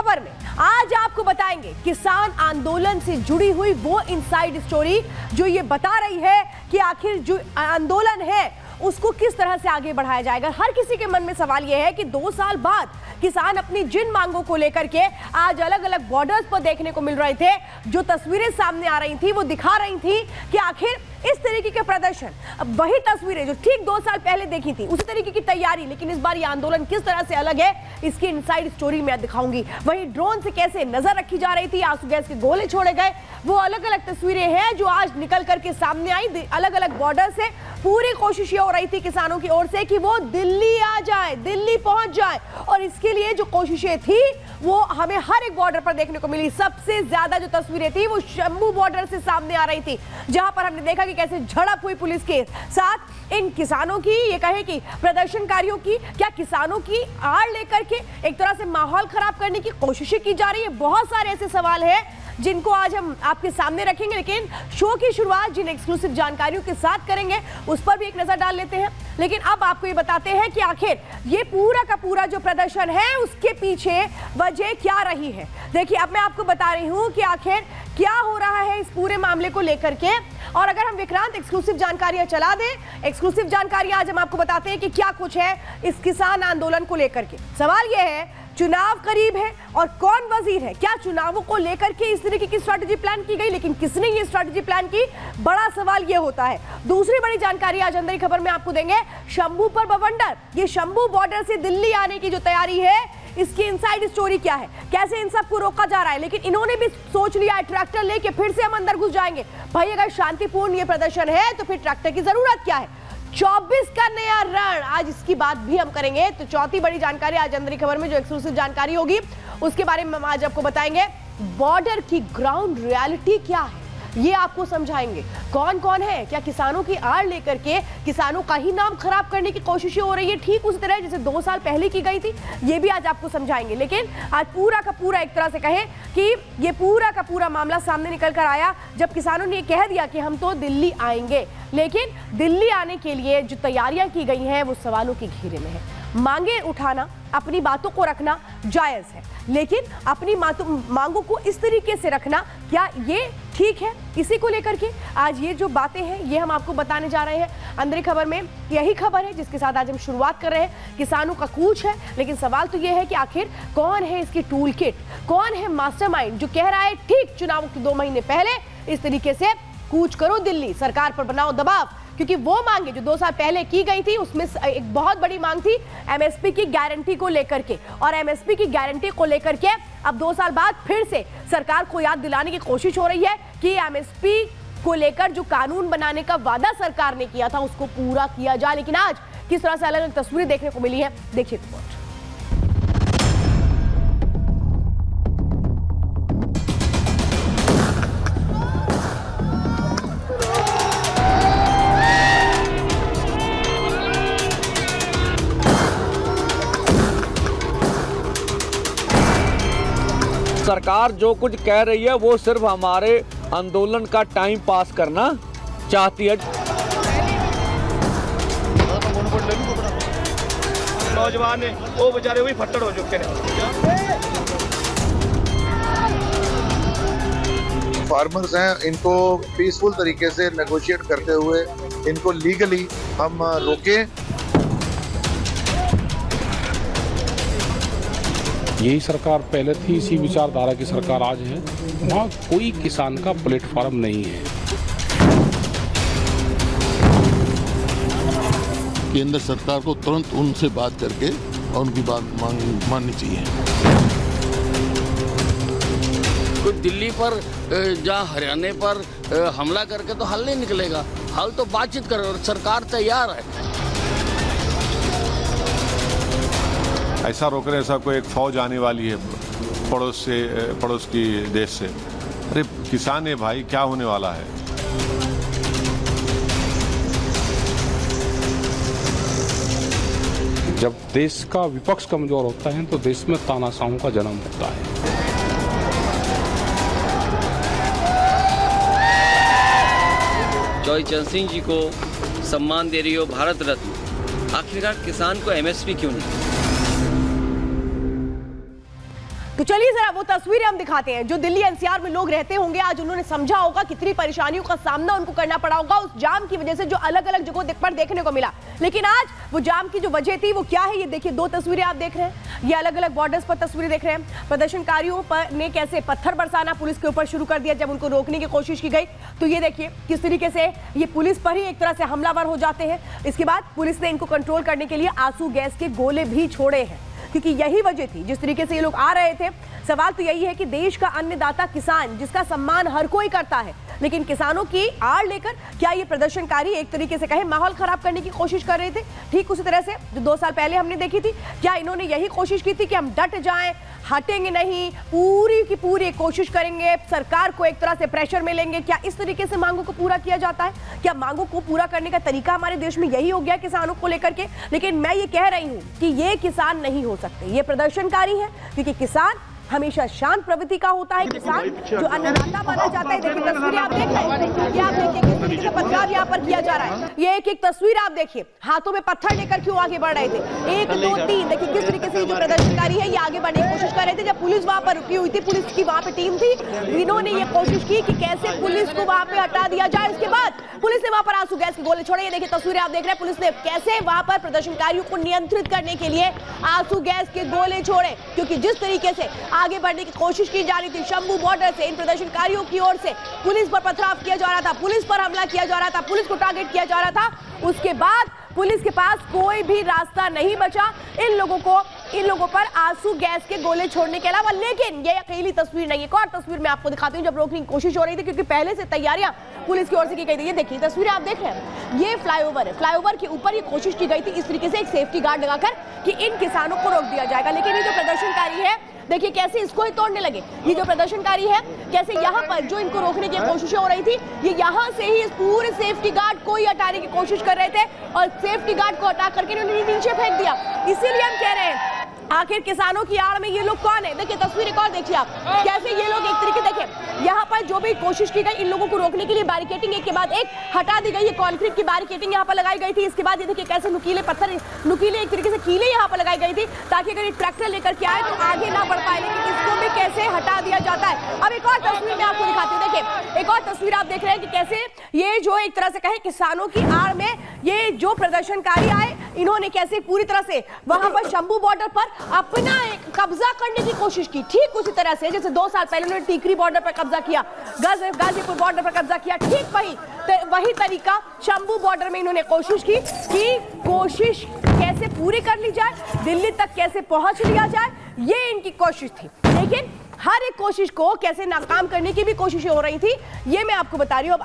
खबर में आज आपको बताएंगे किसान आंदोलन से जुड़ी हुई वो इनसाइड स्टोरी जो ये बता रही है कि आखिर जो आंदोलन है उसको किस तरह से आगे बढ़ाया जाएगा। हर किसी के मन में सवाल यह है कि 2 साल बाद किसान अपनी जिन मांगों को लेकर के आज अलग अलग बॉर्डर्स पर देखने को मिल रहे थे, जो तस्वीरें सामने आ रही थी वो दिखा रही थी कि आखिर इस तरीके के प्रदर्शन, अब वही तस्वीरें जो ठीक 2 साल पहले देखी थी, उसी तरीके की तैयारी, लेकिन इस बार ये आंदोलन किस तरह से अलग है इसकी इनसाइड स्टोरी मैं दिखाऊंगी। वहीं ड्रोन से कैसे नजर रखी जा रही थी, आंसू गैस के गोले छोड़े गए, वो अलग अलग तस्वीरें हैं जो आज निकल करके सामने आई। अलग अलग बॉर्डर से पूरी कोशिश ये हो रही थी किसानों की ओर से कि वो दिल्ली आ जाए, दिल्ली पहुंच जाए, और इसके लिए जो कोशिशें थी वो हमें हर एक बॉर्डर पर देखने को मिली। सबसे ज्यादा जो तस्वीरें थी वो शंभू बॉर्डर से सामने आ रही थी, जहां पर हमने देखा कि कैसे झड़प हुई पुलिस के साथ इन किसानों की, ये कहे कि प्रदर्शनकारियों की, क्या किसानों की आड़ लेकर के एक तरह से माहौल खराब करने की कोशिशें की जा रही है। बहुत सारे ऐसे सवाल हैं जिनको आज हम आपके सामने रखेंगे, लेकिन शो की शुरुआत जिन एक्सक्लूसिव जानकारियों के साथ करेंगे उस पर भी एक नजर डाल लेते हैं। लेकिन अब आपको ये बताते हैं कि आखिर ये पूरा का पूरा जो प्रदर्शन है उसके पीछे वजह क्या रही है। देखिए, अब मैं आपको बता रही हूं कि आखिर क्या हो रहा है इस पूरे मामले को लेकर के। और अगर हम विक्रांत एक्सक्लूसिव जानकारियां चला दें, एक्सक्लूसिव जानकारियां आज हम आपको बताते हैं कि क्या कुछ है इस किसान आंदोलन को लेकर के। सवाल यह है, चुनाव करीब है और कौन वजीर है, क्या चुनावों को लेकर के इस तरीके की स्ट्रैटेजी प्लान की गई, लेकिन किसने ये स्ट्रैटेजी प्लान की, बड़ा सवाल ये होता है। दूसरी बड़ी जानकारी आज अंदर की खबर में आपको देंगे, शंभू पर बवंडर, ये शंभू बॉर्डर से दिल्ली आने की जो तैयारी है इसकी इनसाइड स्टोरी क्या है, कैसे इन सबको रोका जा रहा है। लेकिन इन्होंने भी सोच लिया है ट्रैक्टर लेके फिर से हम अंदर घुस जाएंगे। भाई अगर शांतिपूर्ण ये प्रदर्शन है तो फिर ट्रैक्टर की जरूरत क्या है। 24 का नया रण, आज इसकी बात भी हम करेंगे। तो चौथी बड़ी जानकारी आज अंदर की खबर में जो एक्सक्लूसिव जानकारी होगी उसके बारे में हम आज आपको बताएंगे। बॉर्डर की ग्राउंड रियलिटी क्या है ये आपको समझाएंगे। कौन कौन है, क्या किसानों की आड़ लेकर के किसानों का ही नाम खराब करने की कोशिशें हो रही है, ठीक उसी तरह जैसे 2 साल पहले की गई थी, ये भी आज आपको समझाएंगे। लेकिन आज पूरा का पूरा एक तरह से कहें कि ये पूरा का पूरा मामला सामने निकल कर आया जब किसानों ने कह दिया कि हम तो दिल्ली आएंगे। लेकिन दिल्ली आने के लिए जो तैयारियां की गई हैं वो सवालों के घेरे में है। मांगे उठाना, अपनी बातों को रखना जायज है, लेकिन अपनी मांगों को इस तरीके से रखना, क्या ये ठीक है? इसी को लेकर के आज ये जो बातें हैं ये हम आपको बताने जा रहे हैं। अंदर खबर में यही खबर है जिसके साथ आज हम शुरुआत कर रहे हैं। किसानों का कूच है, लेकिन सवाल तो ये है कि आखिर कौन है इसकी टूल किट, कौन है मास्टरमाइंड जो कह रहा है ठीक चुनाव के 2 महीने पहले इस तरीके से कूच करो दिल्ली, सरकार पर बनाओ दबाव। क्योंकि वो मांगे जो 2 साल पहले की गई थी उसमें एक बहुत बड़ी मांग थी एमएसपी की गारंटी को लेकर के, और एमएसपी की गारंटी को लेकर के अब 2 साल बाद फिर से सरकार को याद दिलाने की कोशिश हो रही है कि एमएसपी को लेकर जो कानून बनाने का वादा सरकार ने किया था उसको पूरा किया जाए। लेकिन आज किस तरह से अलग अलग तस्वीरें देखने को मिली है, देखिए रिपोर्ट। सरकार जो कुछ कह रही है वो सिर्फ हमारे आंदोलन का टाइम पास करना चाहती है। नौजवान ने वो बेचारे भी फट्टड़ हो चुके हैं। फार्मर्स हैं, इनको पीसफुल तरीके से नेगोशिएट करते हुए इनको लीगली हम रोकें। यही सरकार पहले थी, इसी विचारधारा की सरकार आज है। वहाँ कोई किसान का प्लेटफॉर्म नहीं है। केंद्र सरकार को तुरंत उनसे बात करके और उनकी बात माननी चाहिए। कोई दिल्ली पर या हरियाणा पर हमला करके तो हल नहीं निकलेगा। हल तो बातचीत करे और सरकार तैयार है। ऐसा रोक रहे, ऐसा कोई एक फौज आने वाली है पड़ोस की देश से। अरे किसान है भाई, क्या होने वाला है? जब देश का विपक्ष कमजोर होता है तो देश में तानाशाहों का जन्म होता है। जॉय चंद सिंह जी को सम्मान दे रही हो भारत रत्न, आखिरकार किसान को एमएसपी क्यों नहीं? तो चलिए जरा वो तस्वीरें हम दिखाते हैं जो दिल्ली एनसीआर में लोग रहते होंगे। आज उन्होंने समझा होगा कितनी परेशानियों का सामना उनको करना पड़ा होगा उस जाम की वजह से जो अलग अलग जगहों पर देखने को मिला। लेकिन आज वो जाम की जो वजह थी वो क्या है, ये देखिए 2 तस्वीरें आप देख रहे हैं। ये अलग अलग बॉर्डर्स पर तस्वीरें देख रहे हैं। प्रदर्शनकारियों पर ने कैसे पत्थर बरसाना पुलिस के ऊपर शुरू कर दिया जब उनको रोकने की कोशिश की गई। तो ये देखिए किस तरीके से ये पुलिस पर ही एक तरह से हमलावर हो जाते हैं। इसके बाद पुलिस ने इनको कंट्रोल करने के लिए आंसू गैस के गोले भी छोड़े हैं, क्योंकि यही वजह थी जिस तरीके से ये लोग आ रहे थे। सवाल तो यही है कि देश का अन्नदाता किसान, जिसका सम्मान हर कोई करता है, लेकिन किसानों की आड़ लेकर क्या ये प्रदर्शनकारी एक तरीके से कहे माहौल खराब करने की कोशिश कर रहे थे। ठीक उसी तरह से जो 2 साल पहले हमने देखी थी, क्या इन्होंने यही कोशिश की थी कि हम डट जाएं, हटेंगे नहीं, पूरी की पूरी कोशिश करेंगे, सरकार को एक तरह से प्रेशर में लेंगे। क्या इस तरीके से मांगों को पूरा किया जाता है? क्या मांगों को पूरा करने का तरीका हमारे देश में यही हो गया किसानों को लेकर के? लेकिन मैं ये कह रही हूं कि ये किसान नहीं हो सकते, ये प्रदर्शनकारी है, क्योंकि किसान हमेशा शांत प्रवृत्ति का होता है। किसान जो अन्नदाता माना जाता है। देखिए तस्वीरें आप देख रहे हैं, ये आप देखिए किस तरीके से पथराव यहाँ पर किया जा रहा है। ये एक तस्वीर आप देखिए, हाथों में पत्थर लेकर क्यों आगे बढ़ रहे थे, 1 2 3। देखिए किस तरीके से जो प्रदर्शनकारी है ये आगे बढ़ने की कोशिश कर रहे थे। जब पुलिस वहां पर रुकी हुई थी, पुलिस की वहां पे टीम थी, इन्होंने ये कोशिश की कि कैसे पुलिस को वहां पे हटा दिया जाए। उसके बाद पुलिस ने वहां पर आंसू गैस के गोले छोड़े। ये देखिए तस्वीरें आप देख रहे हैं, पुलिस ने कैसे वहां पर प्रदर्शनकारियों को नियंत्रित करने के लिए आंसू गैस के गोले छोड़े, क्योंकि जिस तरीके से आगे बढ़ने की कोशिश की जा रही थी शंभू बॉर्डर से इन प्रदर्शनकारियों की ओर से, पुलिस पर पथराव किया जा रहा था, पुलिस पर हमला किया जा रहा था, पुलिस को टारगेट किया जा रहा था। उसके बाद पुलिस के पास कोई भी रास्ता नहीं बचा इन लोगों पर आंसू गैस के गोले छोड़ने के अलावा। लेकिन ये अकेली तस्वीर नहीं है, एक और तस्वीर मैं आपको दिखाती हूँ जब रोकने की कोशिश हो रही थी, क्योंकि पहले से तैयारियां पुलिस की ओर से की गई थी। ये देखिए तस्वीरें आप देख रहे हैं, ये फ्लाईओवर है, फ्लाईओवर के ऊपर ये कोशिश की गई थी इस तरीके से एक सेफ्टी गार्ड लगाकर कि इन किसानों को रोक दिया जाएगा। लेकिन ये जो प्रदर्शनकारी है देखिए कैसे इसको ही तोड़ने लगे। ये जो प्रदर्शनकारी है कैसे यहाँ पर जो इनको रोकने की कोशिशें हो रही थी, ये यहाँ से ही इस पूरे सेफ्टी गार्ड को ही हटाने की कोशिश कर रहे थे और सेफ्टी गार्ड को हटा करके इन्होंने नीचे फेंक दिया। इसीलिए हम कह रहे हैं आखिर किसानों की आड़ में ये लोग कौन है। देखिए तस्वीर एक और देखिए आप, कैसे ये लोग एक तरीके देखिए यहाँ पर जो भी कोशिश की गई इन लोगों को रोकने के लिए बैरिकेटिंग एक के बाद एक हटा दी गई। ये कंक्रीट की बैरिकेटिंग यहाँ पर लगाई गई थी। इसके बाद ये देखिए कैसे नुकीले पत्थर, नुकीले एक तरीके से कीले यहाँ पर लगाई गई थी ताकि अगर ये ट्रैक्टर लेकर के आए तो आगे ना बढ़ पाए। लेकिन इसको भी कैसे हटा दिया जाता है। अब एक और तस्वीर मैं आपको दिखाती हूँ। देखिए एक और तस्वीर आप देख रहे हैं कि कैसे ये जो एक तरह से कहे किसानों की आड़ में ये जो प्रदर्शनकारी आए, इन्होंने कैसे पूरी तरह से वहां पर शंभू बॉर्डर पर अपना कब्जा करने की कोशिश की। ठीक उसी तरह से जैसे 2 साल पहले उन्होंने टीकरी बॉर्डर पर कब्जा किया, गाजीपुर बॉर्डर पर कब्जा किया, ठीक वही तरीका शंभू बॉर्डर में इन्होंने कोशिश की कि कोशिश कैसे पूरी कर ली जाए, दिल्ली तक कैसे पहुंच लिया जाए, ये इनकी कोशिश थी। लेकिन हर एक कोशिश को कैसे नाकाम करने की भी कोशिशें हो रही थी, ये मैं आपको बता रही हूँ।